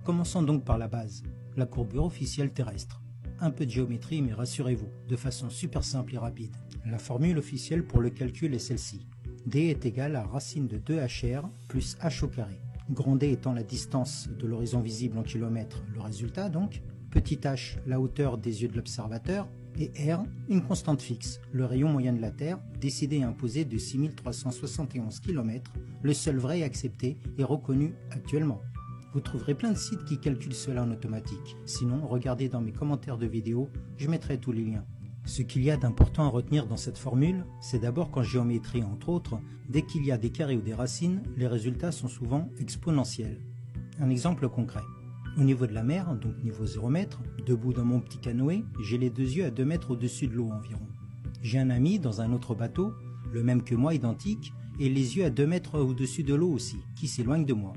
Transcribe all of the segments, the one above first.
Commençons donc par la base, la courbure officielle terrestre. Un peu de géométrie, mais rassurez-vous, de façon super simple et rapide. La formule officielle pour le calcul est celle-ci. D est égal à racine de 2HR plus H au carré. Grand D étant la distance de l'horizon visible en kilomètres, le résultat donc. Petit h, la hauteur des yeux de l'observateur. Et R, une constante fixe, le rayon moyen de la Terre, décidé et imposé de 6371 km, le seul vrai et accepté et reconnu actuellement. Vous trouverez plein de sites qui calculent cela en automatique. Sinon, regardez dans mes commentaires de vidéo, je mettrai tous les liens. Ce qu'il y a d'important à retenir dans cette formule, c'est d'abord qu'en géométrie entre autres, dès qu'il y a des carrés ou des racines, les résultats sont souvent exponentiels. Un exemple concret. Au niveau de la mer, donc niveau 0 m, debout dans mon petit canoë, j'ai les deux yeux à 2 mètres au-dessus de l'eau environ. J'ai un ami dans un autre bateau, le même que moi, identique, et les yeux à 2 mètres au-dessus de l'eau aussi, qui s'éloigne de moi.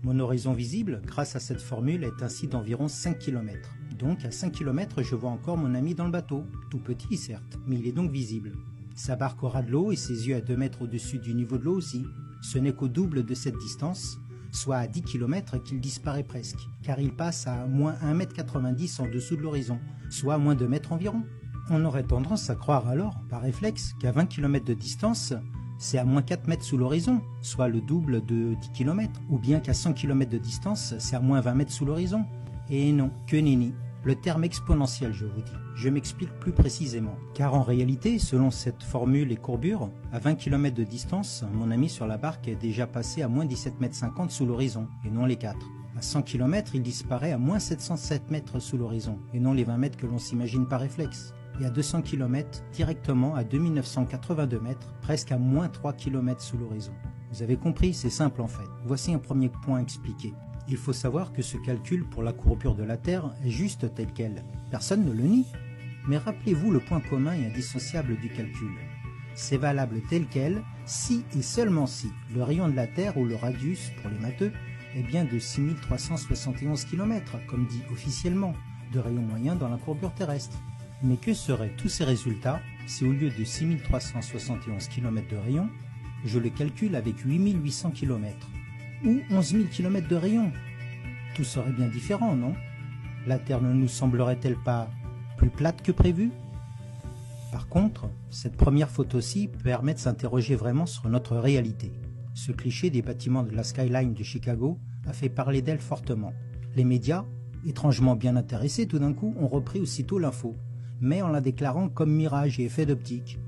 Mon horizon visible, grâce à cette formule, est ainsi d'environ 5 km. Donc à 5 km, je vois encore mon ami dans le bateau, tout petit certes, mais il est donc visible. Sa barque aura de l'eau et ses yeux à 2 mètres au-dessus du niveau de l'eau aussi. Ce n'est qu'au double de cette distance, soit à 10 km qu'il disparaît presque, car il passe à moins 1,90 m en dessous de l'horizon, soit à moins 2 mètres environ. On aurait tendance à croire alors, par réflexe, qu'à 20 km de distance, c'est à moins 4 mètres sous l'horizon, soit le double de 10 km, ou bien qu'à 100 km de distance, c'est à moins 20 mètres sous l'horizon. Et non, que nenni. Le terme exponentiel, je vous dis. Je m'explique plus précisément. Car en réalité, selon cette formule et courbure, à 20 km de distance, mon ami sur la barque est déjà passé à moins 17,50 mètres sous l'horizon, et non les 4. À 100 km, il disparaît à moins 707 mètres sous l'horizon, et non les 20 mètres que l'on s'imagine par réflexe. Et à 200 km, directement à 2982 mètres, presque à moins 3 km sous l'horizon. Vous avez compris, c'est simple en fait. Voici un premier point expliqué. Il faut savoir que ce calcul pour la courbure de la Terre est juste tel quel. Personne ne le nie. Mais rappelez-vous le point commun et indissociable du calcul. C'est valable tel quel si et seulement si le rayon de la Terre ou le radius pour les matheux est bien de 6371 km, comme dit officiellement, de rayon moyen dans la courbure terrestre. Mais que seraient tous ces résultats si au lieu de 6371 km de rayon, je le calcule avec 8800 km ou 11 000 km de rayon? Tout serait bien différent, non? La Terre ne nous semblerait-elle pas plus plate que prévu? Par contre, cette première photo-ci permet de s'interroger vraiment sur notre réalité. Ce cliché des bâtiments de la skyline de Chicago a fait parler d'elle fortement. Les médias, étrangement bien intéressés tout d'un coup, ont repris aussitôt l'info, mais en la déclarant comme mirage et effet d'optique.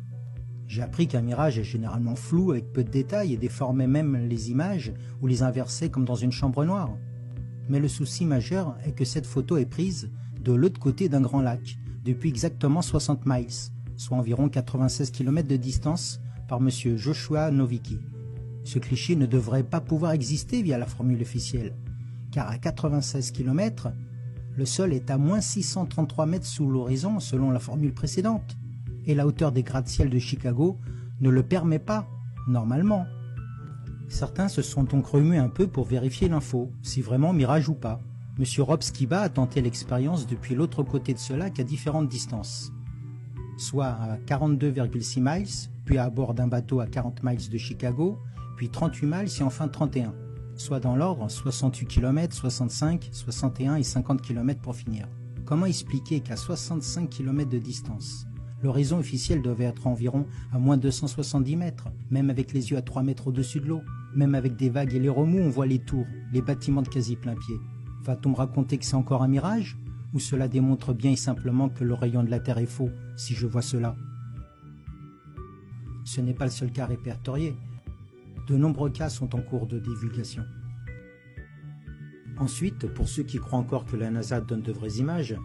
J'ai appris qu'un mirage est généralement flou avec peu de détails et déformait même les images ou les inversait comme dans une chambre noire. Mais le souci majeur est que cette photo est prise de l'autre côté d'un grand lac, depuis exactement 60 miles, soit environ 96 km de distance par M. Joshua Nowicki. Ce cliché ne devrait pas pouvoir exister via la formule officielle, car à 96 km, le sol est à moins 633 mètres sous l'horizon selon la formule précédente. Et la hauteur des gratte-ciel de Chicago ne le permet pas, normalement. Certains se sont donc remués un peu pour vérifier l'info, si vraiment mirage ou pas. Monsieur Rob Skiba a tenté l'expérience depuis l'autre côté de ce lac à différentes distances, soit à 42,6 miles, puis à bord d'un bateau à 40 miles de Chicago, puis 38 miles et enfin 31, soit dans l'ordre 68 km, 65, 61 et 50 km pour finir. Comment expliquer qu'à 65 km de distance, l'horizon officiel devait être environ à moins 270 mètres, même avec les yeux à 3 mètres au-dessus de l'eau. Même avec des vagues et les remous, on voit les tours, les bâtiments de quasi plein pied. Va-t-on me raconter que c'est encore un mirage? Ou cela démontre bien et simplement que le rayon de la Terre est faux, si je vois cela? Ce n'est pas le seul cas répertorié. De nombreux cas sont en cours de divulgation. Ensuite, pour ceux qui croient encore que la NASA donne de vraies images,